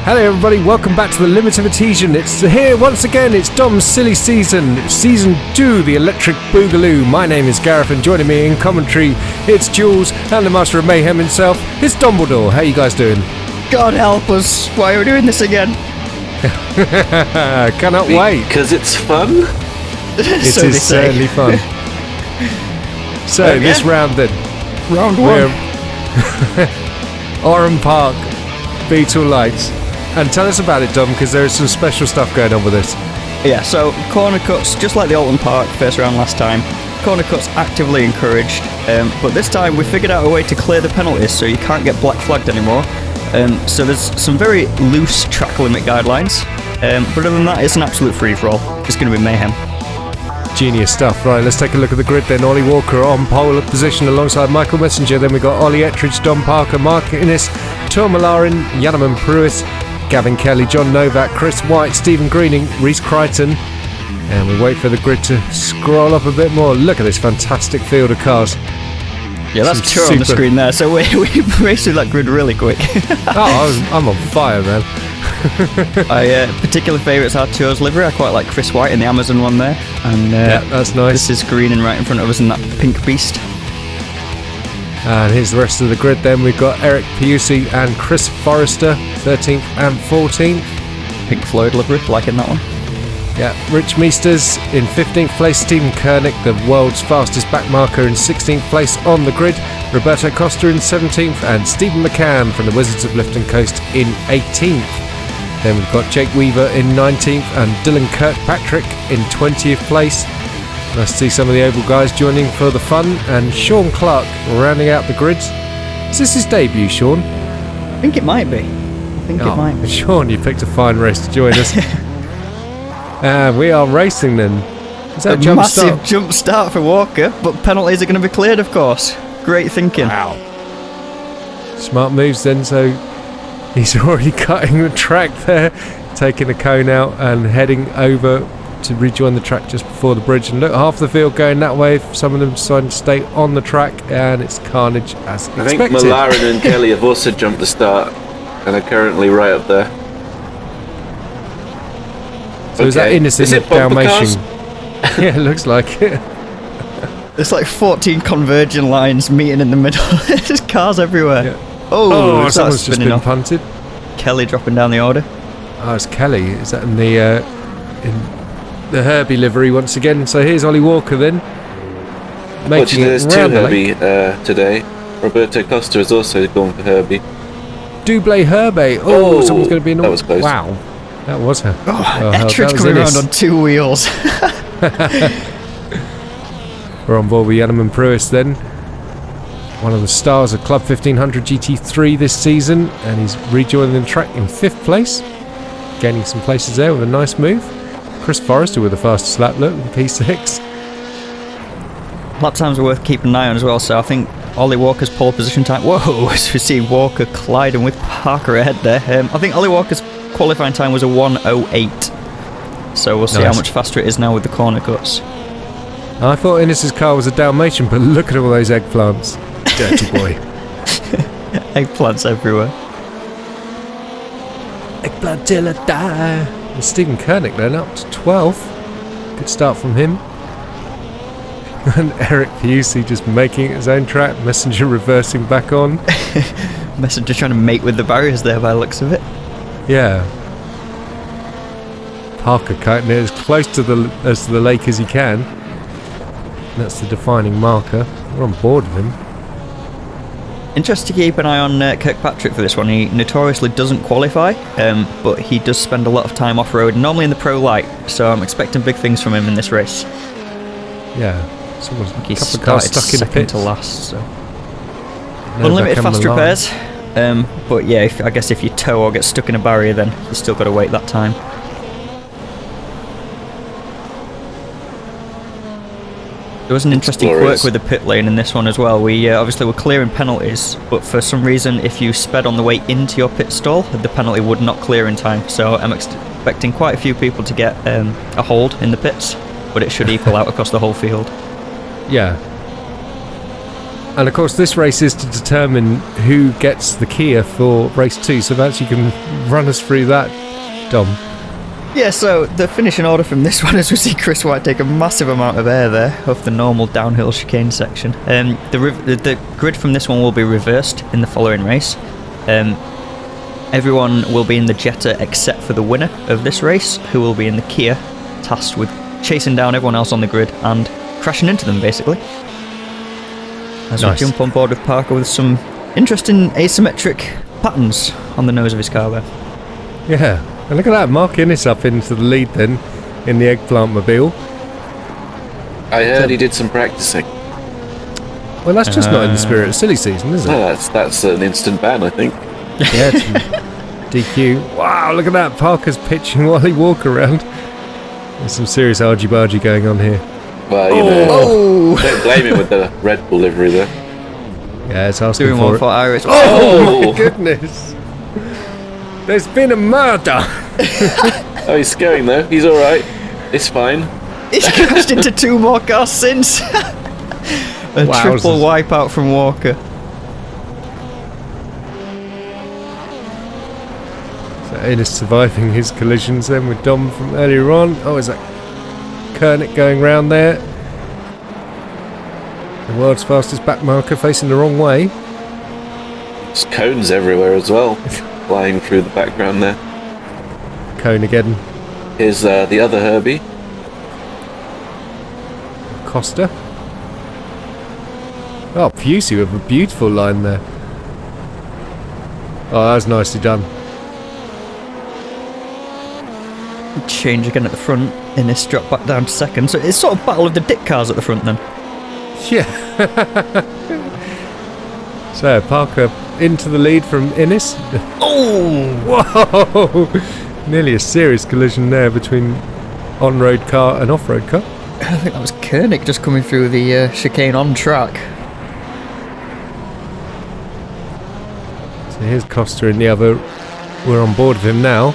Hello everybody, welcome back to the Limit of Adhesion. It's here once again, it's Dom's Silly Season, Season 2, the Electric Boogaloo. My name is Gareth and joining me in commentary, it's Jules and the Master of Mayhem himself, it's Dumbledore. How you guys doing? God help us, why are we doing this again? Cannot wait. Because it's fun? It is certainly fun. So, this round then. Round one. Oran Park, Beetle Lite. And tell us about it, Dom, because there is some special stuff going on with this. Yeah, so corner cuts, just like the Alton Park first round last time, corner cuts actively encouraged, but this time we figured out a way to clear the penalties so you can't get black flagged anymore. So there's some very loose track limit guidelines, but other than that it's an absolute free-for-all. It's going to be mayhem. Genius stuff. Right, let's take a look at the grid then. Ollie Walker on pole position alongside Michael Messenger. Then we've got Ollie Ettridge, Dom Parker, Mark Innes, Tom Malarin, Yannaman Pruitt, Gavin Kelly, John Novak, Chris White, Stephen Greening, Reese Crichton. And we wait for the grid to scroll up a bit more. Look at this fantastic field of cars. Yeah, that's two on the screen there, so we raced through that grid really quick. I'm on fire, man. My particular favourites are Tour's livery. I quite like Chris White in the Amazon one there. And yeah, that's nice. This is Greening right in front of us in that pink beast. And here's the rest of the grid then. We've got Eric Piusi and Chris Forrester, 13th and 14th. Pink Floyd livery, liking that one. Yeah, Rich Meesters in 15th place, Stephen Koenig, the world's fastest backmarker, in 16th place on the grid, Roberto Costa in 17th, and Stephen McCann from the Wizards of Lifton Coast in 18th. Then we've got Jake Weaver in 19th and Dylan Kirkpatrick in 20th place. Nice to see some of the Oval guys joining for the fun, and Sean Clark rounding out the grids. Is this his debut, Sean? I think it might be. It might be. Sean, you picked a fine race to join us. We are racing then. Is that a massive jump start for Walker, but penalties are going to be cleared, of course. Great thinking. Wow. Smart moves then, so he's already cutting the track there, taking the cone out and heading over to rejoin the track just before the bridge. And look, half the field going that way, some of them deciding to stay on the track, and it's carnage as expected. I think Malarin and Kelly have also jumped the start and are currently right up there. So is that innocent Dalmatian? Yeah, it looks like it. There's like 14 converging lines meeting in the middle. There's cars everywhere. Yeah. Oh, someone's just been punted. Kelly dropping down the order. Oh, it's Kelly. Is that in the Herbie livery once again? So here's Ollie Walker then. There's two Herbie today. Roberto Costa is also going for Herbie. Double Herbie. Oh, someone's going to be in the... That was close. Wow. That was her. Ettridge coming around on two wheels. We're on board with Yannaman Pruitt then. One of the stars of Club 1500 GT3 this season, and he's rejoining the track in 5th place. Gaining some places there with a nice move. Chris Forrester with the fastest lap look in P6. Lap times are worth keeping an eye on as well, so I think Ollie Walker's pole position time... Whoa, as we see Walker colliding with Parker ahead there. I think Ollie Walker's qualifying time was a 1:08, so we'll see how much faster it is now with the corner cuts. I thought Innes's car was a Dalmatian, but look at all those eggplants. Dirty boy. Eggplants everywhere. Eggplant till I die. And Stephen Koenig then up to 12th. Good start from him. And Eric Piusi just making his own track. Messenger reversing back on. Messenger trying to mate with the barriers there by the looks of it. Yeah. Parker cutting it as close to the lake as he can. That's the defining marker. We're on board with him. Interesting to keep an eye on Kirkpatrick for this one. He notoriously doesn't qualify, but he does spend a lot of time off-road, normally in the Pro Light, so I'm expecting big things from him in this race. Yeah. Someone's a couple of cars stuck in the pits. To last, so. Unlimited fast repairs, but yeah, I guess if you tow or get stuck in a barrier, then you've still got to wait that time. There was an interesting quirk with the pit lane in this one as well. We obviously were clearing penalties, but for some reason if you sped on the way into your pit stall, the penalty would not clear in time. So I'm expecting quite a few people to get a hold in the pits, but it should equal out across the whole field. Yeah. And of course, this race is to determine who gets the Kia for race 2. So perhaps you can run us through that, Dom. Yeah, so the finishing order from this one is we see Chris White take a massive amount of air there off the normal downhill chicane section. The grid from this one will be reversed in the following race. Everyone will be in the Jetta except for the winner of this race, who will be in the Kia, tasked with chasing down everyone else on the grid and crashing into them, basically. As we jump on board with Parker with some interesting asymmetric patterns on the nose of his car there. Yeah, and look at that, Mark Innes up into the lead then, in the eggplant mobile. I heard he did some practicing. Well, that's just not in the spirit of silly season, is it? No, that's an instant ban, I think. Yeah, it's DQ. Wow, look at that, Parker's pitching Wally Walker around. There's some serious argy-bargy going on here. Well, you know, don't blame him with the Red Bull livery there. Yeah, it's asking doing for one it. for Iris. Oh my goodness! There's been a murder! Oh, he's going though. He's alright. It's fine. He's crashed into 2 more cars since. A triple wipeout from Walker. So Innes surviving his collisions then with Dom from earlier on. Oh, is that Koenig going round there? The world's fastest back marker facing the wrong way. There's cones everywhere as well, flying through the background there. Cone again. Here's the other Herbie. Costa. Oh, Pusey with a beautiful line there. Oh, that was nicely done. Change again at the front. Innes drop back down to second. So it's sort of battle of the dick cars at the front then. Yeah. So Parker into the lead from Innes. Oh! Whoa! Nearly a serious collision there between on-road car and off-road car. I think that was Koenig just coming through the chicane on track. So here's Costa in the other. We're on board with him now.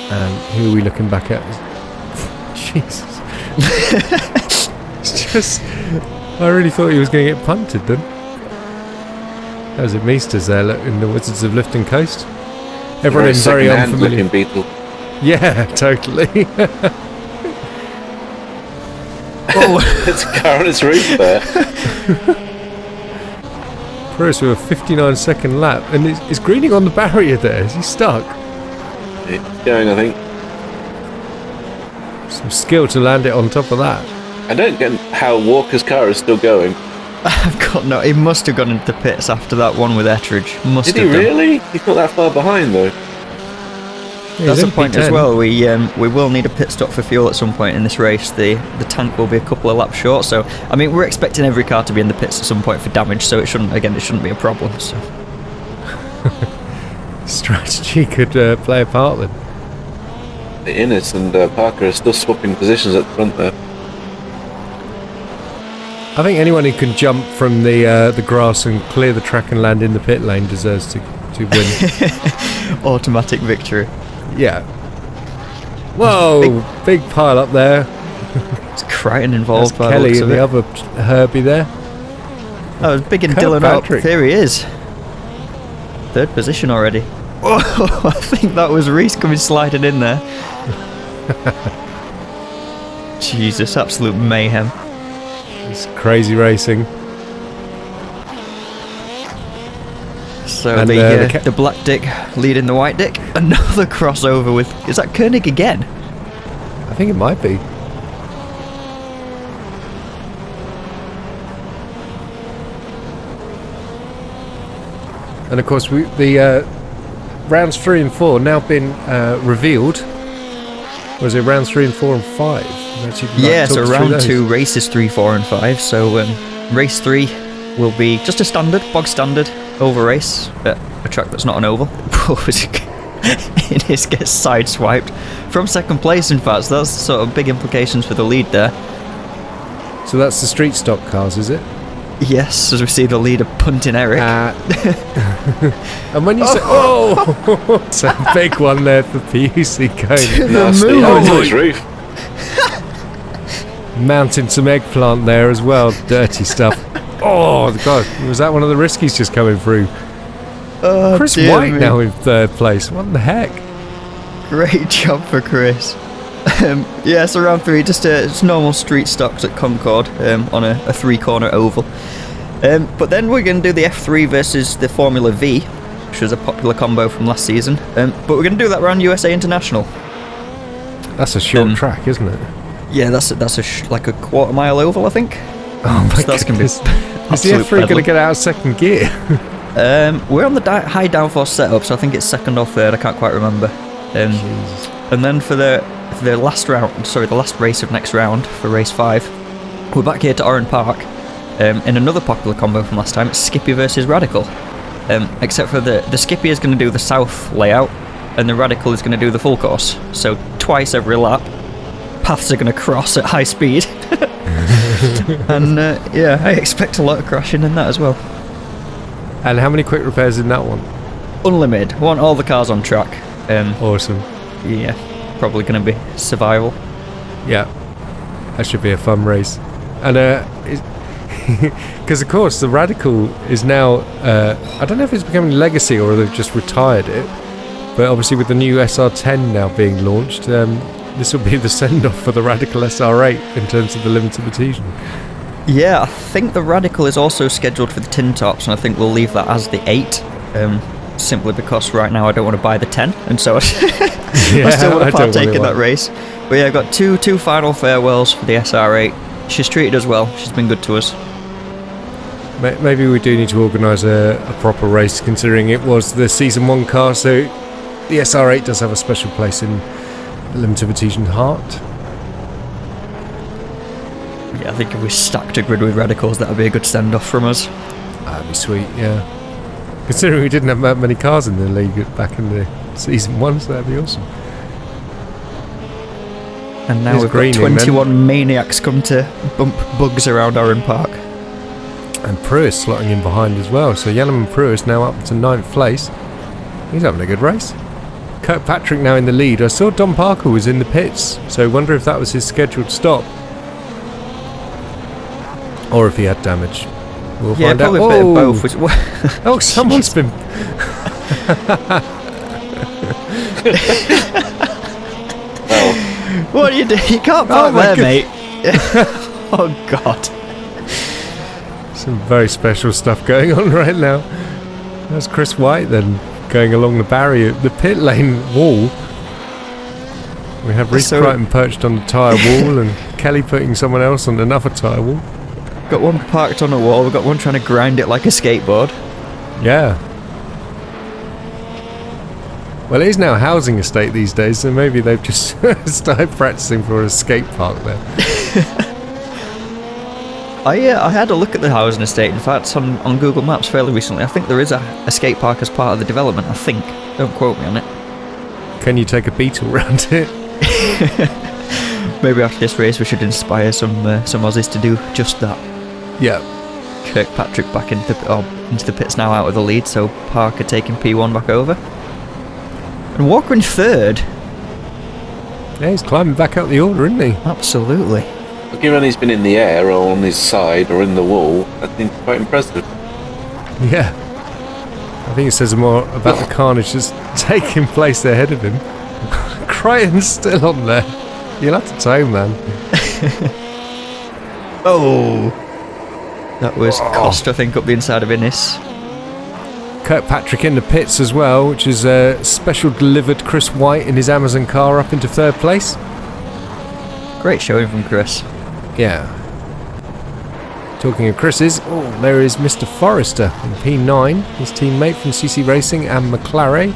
And who are we looking back at? Jesus. It's just... I really thought he was going to get punted then. That was at Meesters there in the Wizards of Lifton Coast. Everyone in very unfamiliar. Beetle. Yeah, totally. Oh, it's a car on its roof there. Perez with a 59-second lap, and is Greening on the barrier there? Is he stuck? It's going, I think. Some skill to land it on top of that. I don't get how Walker's car is still going. I've got no. He must have gone into the pits after that one with Ettridge. Did he really? He's not that far behind though. Yeah, that's the point as well. We will need a pit stop for fuel at some point in this race. The tank will be a couple of laps short. So I mean, we're expecting every car to be in the pits at some point for damage. So it shouldn't be a problem. So strategy could play a part then. The Innes and Parker are still swapping positions at the front there. I think anyone who can jump from the grass and clear the track and land in the pit lane deserves to win. Automatic victory. Yeah. Whoa, big pile up there. It's Crichton involved. That's Kelly and the other Herbie there. I was big and Dylan up. Here he is. 3rd position already. Oh, I think that was Reese coming sliding in there. Jesus, absolute mayhem. It's crazy racing. So and the black dick leading the white dick. Another crossover with... Is that Koenig again? I think it might be. And of course, the rounds 3 and 4 now been revealed. Was it rounds 3 and 4 and 5? Yeah, so round 2 races 3, 4 and 5. So race 3 will be just a standard, bog standard oval race at a track that's not an oval. It gets sideswiped from 2nd place, in fact. So that's sort of big implications for the lead there. So that's the street stock cars, is it? Yes, as we see the leader punting Eric. And when you say, it's a big one there for Pusey going. To his roof. Mounting some eggplant there as well, dirty stuff. Oh, God. Was that one of the riskies just coming through? Oh, Chris White now in third place. What the heck? Great job for Chris. Yeah, so round 3, just normal street stocks at Concord on a 3-corner oval. But then we're going to do the F3 versus the Formula V, which was a popular combo from last season. But we're going to do that around USA International. That's a short track, isn't it? Yeah, that's like a quarter-mile oval, I think. Oh my goodness. Is the F3 going to get out of second gear? We're on the high downforce setup, so I think it's second or third. I can't quite remember. Jesus. And then for the last round, the last race of next round for race 5, we're back here to Oran Park in another popular combo from last time. It's Skippy versus Radical. Except for the Skippy is going to do the south layout, and the Radical is going to do the full course. So twice every lap, paths are going to cross at high speed. And yeah, I expect a lot of crashing in that as well. And how many quick repairs in that one? Unlimited. Want all the cars on track. Awesome. Yeah, probably going to be survival. Yeah, that should be a fun race. And because of course the Radical is now I don't know if it's becoming legacy or they've just retired it, but obviously with the new SR10 now being launched, this will be the send-off for the Radical SR8 in terms of the limited adhesion. Yeah, I think the Radical is also scheduled for the tin tops, and I think we'll leave that as the 8, simply because right now I don't want to buy the 10, and so I still want to partake in that race. But yeah, I've got two final farewells for the SR8. She's treated us well, she's been good to us. Maybe we do need to organise a proper race, considering it was the Season 1 car, so the SR8 does have a special place in the limited adhesion heart. Yeah, I think if we stacked a grid with Radicals, that would be a good send-off from us. That'd be sweet, yeah. Considering we didn't have that many cars in the league back in the Season 1, so that'd be awesome. And now we've got 21 maniacs come to bump bugs around Oran Park. And Pruis slotting in behind as well, so Yanniman Pruis now up to 9th place. He's having a good race. Kirkpatrick now in the lead. I saw Don Parker was in the pits, so I wonder if that was his scheduled stop. Or if he had damage. We'll find out. Probably a bit of both. Oh, someone's been... What do you do? You can't park there, mate. Oh, God. Some very special stuff going on right now. That's Chris White then, going along the barrier, the pit lane wall. We have Reece Crichton perched on the tyre wall and Kelly putting someone else on another tyre wall. Got one parked on a wall, we've got one trying to grind it like a skateboard. Yeah. Well, it is now a housing estate these days, so maybe they've just started practicing for a skate park there. I had a look at the housing estate, in fact, on Google Maps fairly recently. I think there is a skate park as part of the development, I think. Don't quote me on it. Can you take a Beetle round it? Maybe after this race we should inspire some Aussies to do just that. Yeah. Kirkpatrick back into the pits now out of the lead, so Parker taking P1 back over. And Walker in third. Yeah, he's climbing back up the order, isn't he? Absolutely. Given he's been in the air or on his side or in the wall, that seems quite impressive. Yeah. I think it says more about the carnage that's taking place ahead of him. Crichton's still on there. You'll have to tow, man. Oh! That was Costa, I think, up the inside of Innis. Kirkpatrick in the pits as well, which is special delivered Chris White in his Amazon car up into 3rd place. Great showing from Chris. Yeah. Talking of Chris's, there is Mr. Forrester in P9, his teammate from CC Racing, and McLaren.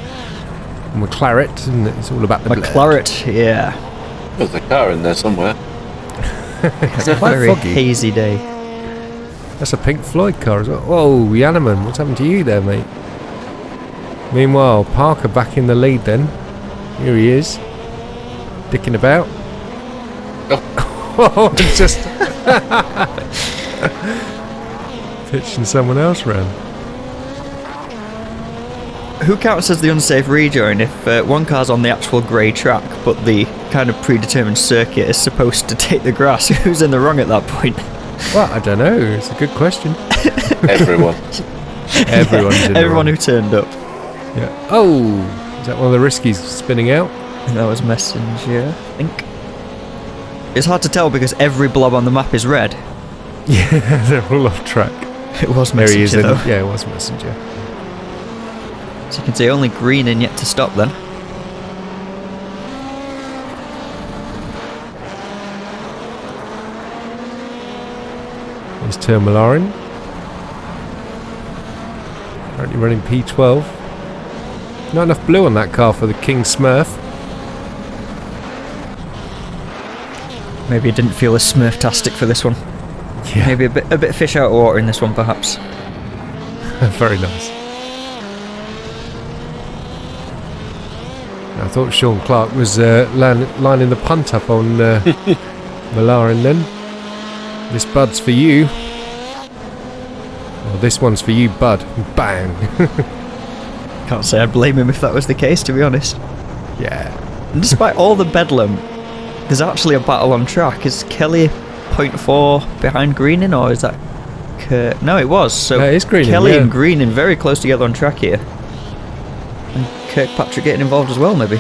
McLaren, and it's all about the McLaren, yeah. There's a car in there somewhere. It's a very hazy day. That's a Pink Floyd car as well. Whoa, Yanniman, what's happened to you there, mate? Meanwhile, Parker back in the lead then. Here he is. Dicking about. Oh, just pitching someone else round. Who counts as the unsafe rejoin if one car's on the actual grey track, but the kind of predetermined circuit is supposed to take the grass? Who's in the wrong at that point? Well, I don't know. It's a good question. Everyone. Everyone who turned up. Yeah. Oh, is that one of the riskies spinning out? That was Messenger, I think. It's hard to tell because every blob on the map is red. Yeah, they're all off track. It was There he is. Messenger, though. Yeah, it was Messenger. So you can see only green in yet to stop then. There's Oran. Currently running P12. Not enough blue on that car for the King Smurf. Maybe it didn't feel as Smurf-tastic for this one. Yeah. Maybe a bit fish out of water in this one, perhaps. Very nice. I thought Sean Clark was lining the punt up on Malarin then. This Bud's for you. Well, this one's for you, Bud. Bang. Can't say I'd blame him if that was the case, to be honest. Yeah. And despite all the bedlam, there's actually a battle on track. Is Kelly 0.4 behind Greening, or is that Kirk? No, it was. So no, it is Greening, Kelly yeah. and Greening very close together on track here. And Kirkpatrick getting involved as well, maybe.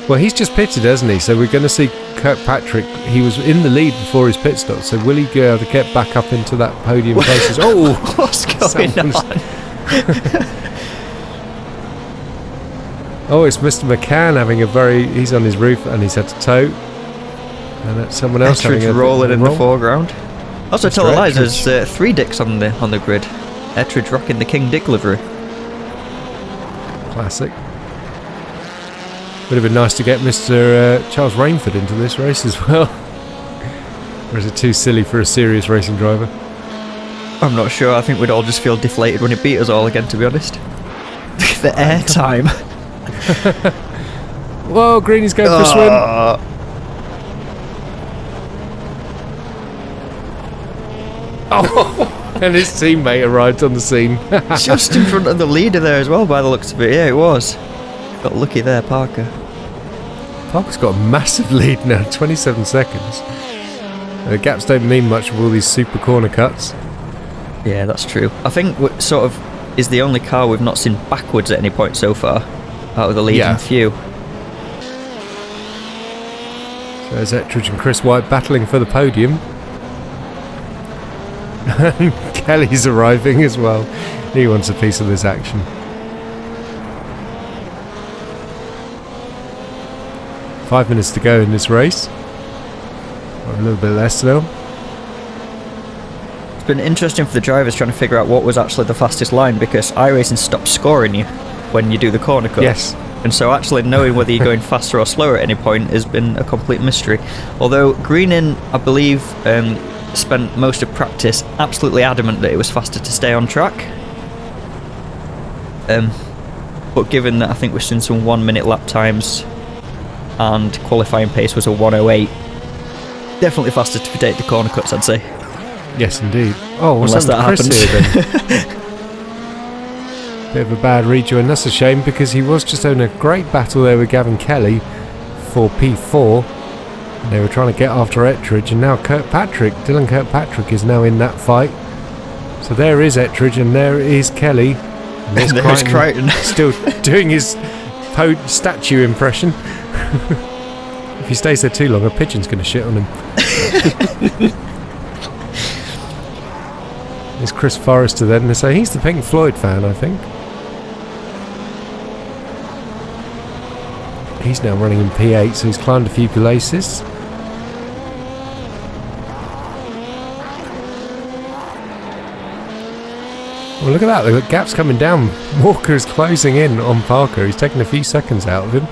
Well, he's just pitted, hasn't he? So we're going to see Kirkpatrick. He was in the lead before his pit stop. So will he be able to get back up into that podium places? Oh, what's going on? Oh, it's Mr. McCann having a very... He's on his roof and he's had to tow. And that's someone else Ettridge having a rolling in roll. the foreground. Also, Mr. tell the lies, Ettridge. there's 3 Dicks on the grid. Ettridge rocking the King Dick livery. Classic. Would have been nice to get Mr. Charles Rainford into this race as well. Or is it too silly for a serious racing driver? I'm not sure. I think we'd all just feel deflated when it beat us all again, to be honest. The air time. Whoa, Greeny's going for a swim. Oh, and his teammate arrived on the scene. Just in front of the leader there as well, by the looks of it. Yeah, it was. Got lucky there, Parker. Parker's got a massive lead now, 27 seconds. The gaps don't mean much with all these super corner cuts. Yeah, that's true. I think sort of is the only car we've not seen backwards at any point so far, out of the leading few. So there's Ettridge and Chris White battling for the podium. Kelly's arriving as well. He wants a piece of this action. Five minutes to go in this race. Or a little bit less now. It's been interesting for the drivers trying to figure out what was actually the fastest line, because iRacing stops scoring you when you do the corner cut. Yes. And so actually knowing whether you're going faster or slower at any point has been a complete mystery. Although Greening, I believe, spent most of practice absolutely adamant that it was faster to stay on track. But given that I think we've seen some 1 minute lap times and qualifying pace was a 1:08, definitely faster to predict the corner cuts, I'd say. Yes, indeed. Oh, what's Unless that Chris happens. here then? Bit of a bad rejoin. That's a shame, because he was just having a great battle there with Gavin Kelly for P4. And they were trying to get after Ettridge, and now Dylan Kirkpatrick is now in that fight. So there is Ettridge, and there is Kelly. And there's Crichton. Still doing his statue impression. If he stays there too long, a pigeon's going to shit on him. There's Chris Forrester then. So he's the Pink Floyd fan, I think. He's now running in P8, so he's climbed a few places. Well, look at that. The gap's coming down. Walker is closing in on Parker. He's taking a few seconds out of him.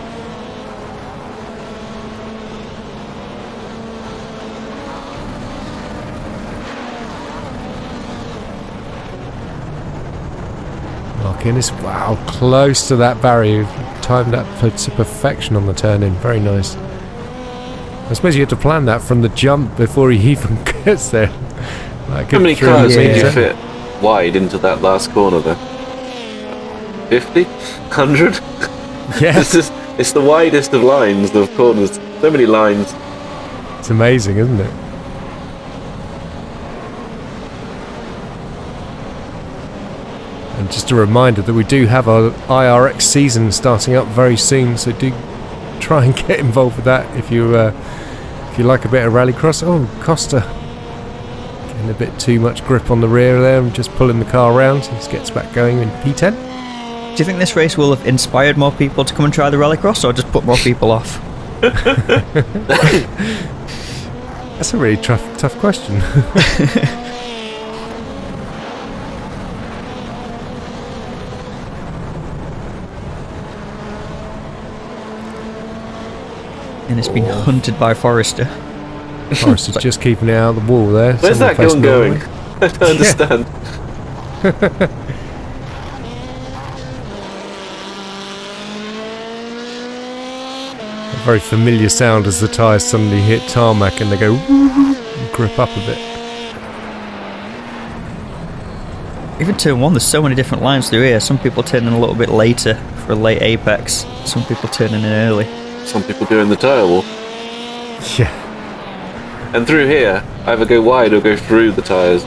Innes, wow, close to that barrier. Timed that to perfection on the turn in. Very nice. I suppose you had to plan that from the jump before he even gets there. Like how many cars made you fit wide into that last corner there? 50? 100? Yes. It's the widest of lines, of corners. So many lines. It's amazing, isn't it? And just a reminder that we do have our IRX season starting up very soon, so do try and get involved with that if you like a bit of rallycross. Oh, Costa getting a bit too much grip on the rear there and just pulling the car around. He gets back going in P10. Do you think this race will have inspired more people to come and try the rallycross, or just put more people off? That's a really tough question. And it's been hunted by Forrester. Forrester's just keeping it out of the wall there. Where's that gun going? I don't understand. A very familiar sound as the tyres suddenly hit tarmac and they go and grip up a bit. Even turn 1, there's so many different lines through here. Some people turn in a little bit later for a late apex. Some people turning in early. Some people doing the tyre wall. Yeah. And through here, either go wide or go through the tyres.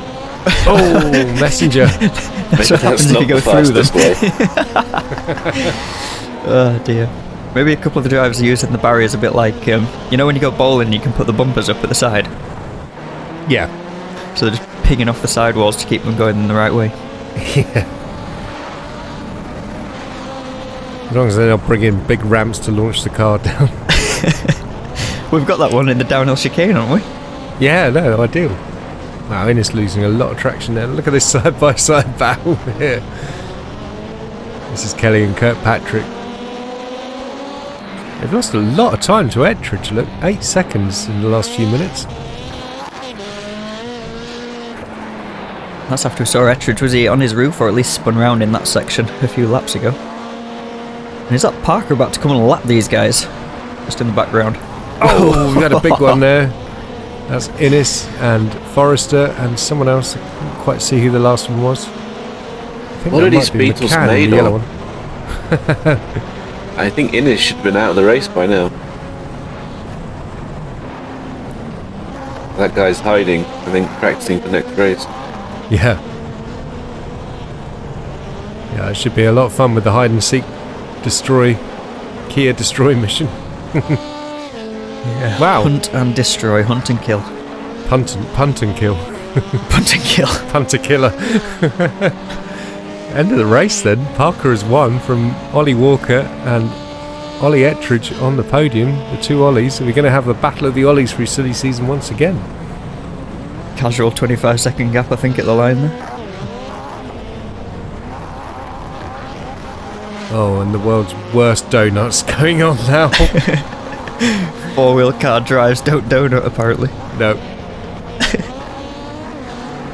Oh, messenger. That's what happens if you go through them. Oh dear. Maybe a couple of the drivers are using the barriers a bit like, you know when you go bowling you can put the bumpers up at the side? Yeah. So they're just pinging off the sidewalls to keep them going in the right way. Yeah. As long as they're not bringing big ramps to launch the car down. We've got that one in the downhill chicane, haven't we? Yeah, no, ideal. Wow, Innes losing a lot of traction there. Look at this side-by-side battle here. This is Kelly and Kirkpatrick. They've lost a lot of time to Ettridge, look. 8 seconds in the last few minutes. That's after we saw Ettridge. Was he on his roof or at least spun round in that section a few laps ago? And is that Parker about to come and lap these guys? Just in the background. Oh, we had a big one there. That's Innes and Forrester and someone else. I couldn't quite see who the last one was. I think What that are these might be Beetles McCann, made the yellow of? one. I think Innes should have been out of the race by now. That guy's hiding, I think, practicing for next race. Yeah. Yeah, it should be a lot of fun with the hide and seek Kia destroy mission. Yeah. Wow. Hunt and destroy, hunt and kill. Punt and kill. Punt and kill. Punter killer. End of the race then. Parker has won from Ollie Walker and Ollie Ettridge on the podium. The two Ollies. So we're going to have the battle of the Ollies for silly season once again. Casual 25-second gap, I think, at the line there. Oh, and the world's worst donuts going on now. 4-wheel car drives don't donut, apparently. No.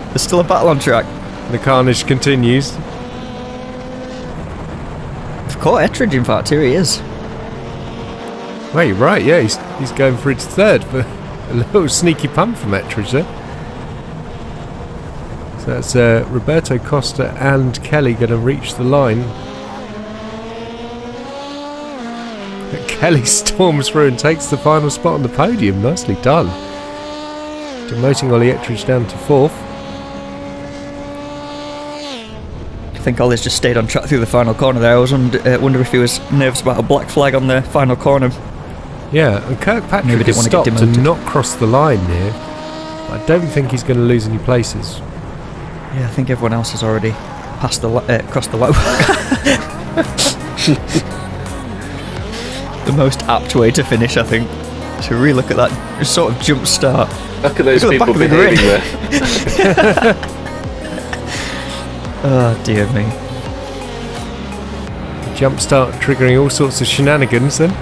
There's still a battle on track. The carnage continues. I've caught Ettridge, in fact. Here he is. Well, you're right, yeah, he's going for his third, but a little sneaky punt from Ettridge there. So that's Roberto Costa and Kelly going to reach the line. Kelly storms through and takes the final spot on the podium. Nicely done. Demoting Ollie Ettridge down to 4th. I think Ollie's just stayed on track through the final corner there. I was wonder if he was nervous about a black flag on the final corner. Yeah, and Kirkpatrick has stopped and not crossed the line here. I don't think he's going to lose any places. Yeah, I think everyone else has already crossed the line. The most apt way to finish, I think. So really look at that sort of jump start. Look at those people behaving there. Oh dear me. Jump start triggering all sorts of shenanigans then.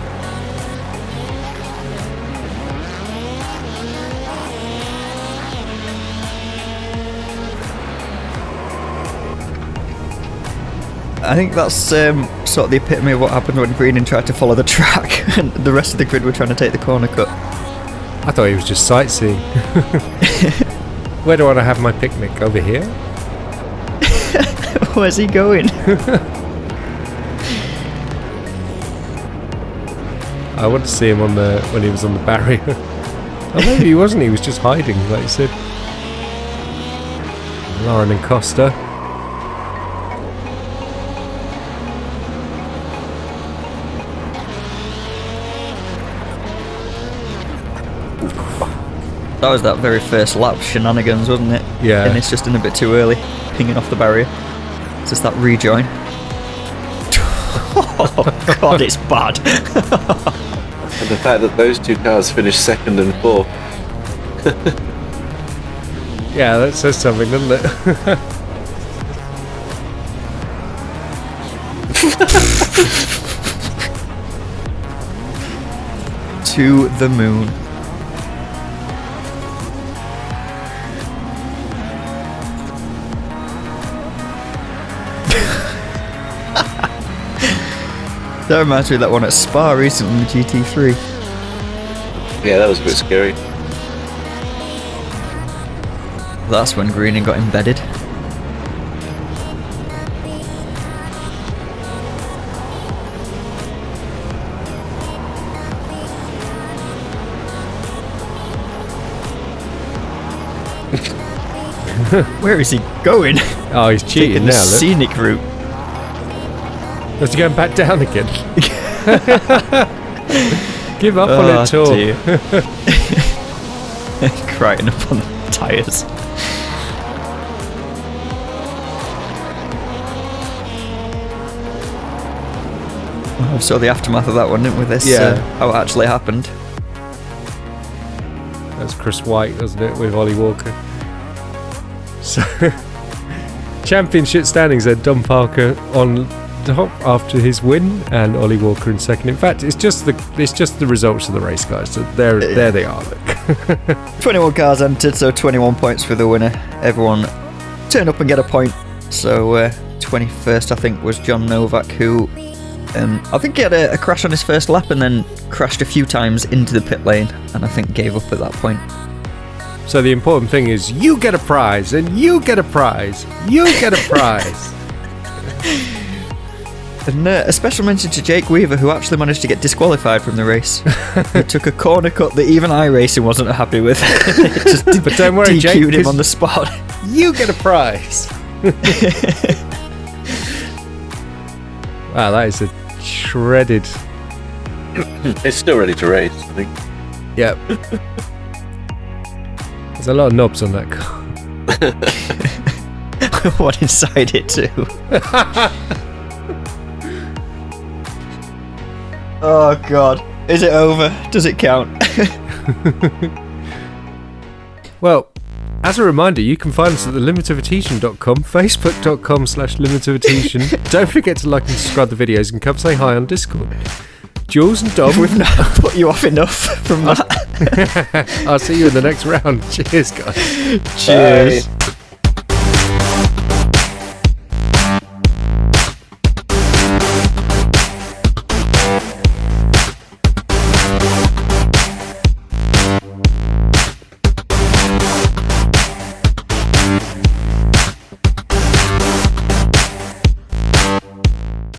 I think that's sort of the epitome of what happened when Greening tried to follow the track and the rest of the grid were trying to take the corner cut. I thought he was just sightseeing. Where do I want to have my picnic? Over here? Where's he going? I want to see him when he was on the barrier. Oh, maybe he wasn't. He was just hiding, like you said. Lauren and Costa. That was that very first lap shenanigans, wasn't it? Yeah. And it's just in a bit too early, pinging off the barrier. It's just that rejoin. Oh god, it's bad. And the fact that those two cars finished second and fourth. Yeah, that says something, doesn't it? To the moon. That reminds me of that one at Spa recently in the GT3. Yeah, that was a bit scary. That's when Greening got embedded. Where is he going? Oh, he's cheating Taking the now, look. scenic route. Is he going back down again? Give up on it, Tor. Crying up on the tyres. We saw the aftermath of that one, didn't we? This, how it actually happened. That's Chris White, wasn't it, with Ollie Walker? So, championship standings then, Don Parker on top after his win, and Ollie Walker in second. In fact, it's just the results of the race, guys. So there they are. Look. 21 cars entered, so 21 points for the winner. Everyone turn up and get a point. So 21st, I think, was John Novak, who I think he had a crash on his first lap and then crashed a few times into the pit lane, and I think gave up at that point. So the important thing is you get a prize, and you get a prize, you get a prize. And a special mention to Jake Weaver, who actually managed to get disqualified from the race. He took a corner cut that even iRacing wasn't happy with. Just but don't worry, Jake, DQ'd him on the spot. You get a prize. Wow, that is a shredded. It's still ready to race, I think. Yep. There's a lot of knobs on that car. What inside it too? Oh god. Is it over? Does it count? Well, as a reminder, you can find us at thelimitofattention.com, facebook.com/limitofattention. Don't forget to like and subscribe the videos and come say hi on Discord. Jules and Dom. We've not put you off enough from that. I'll see you in the next round. Cheers, guys. Cheers. Bye.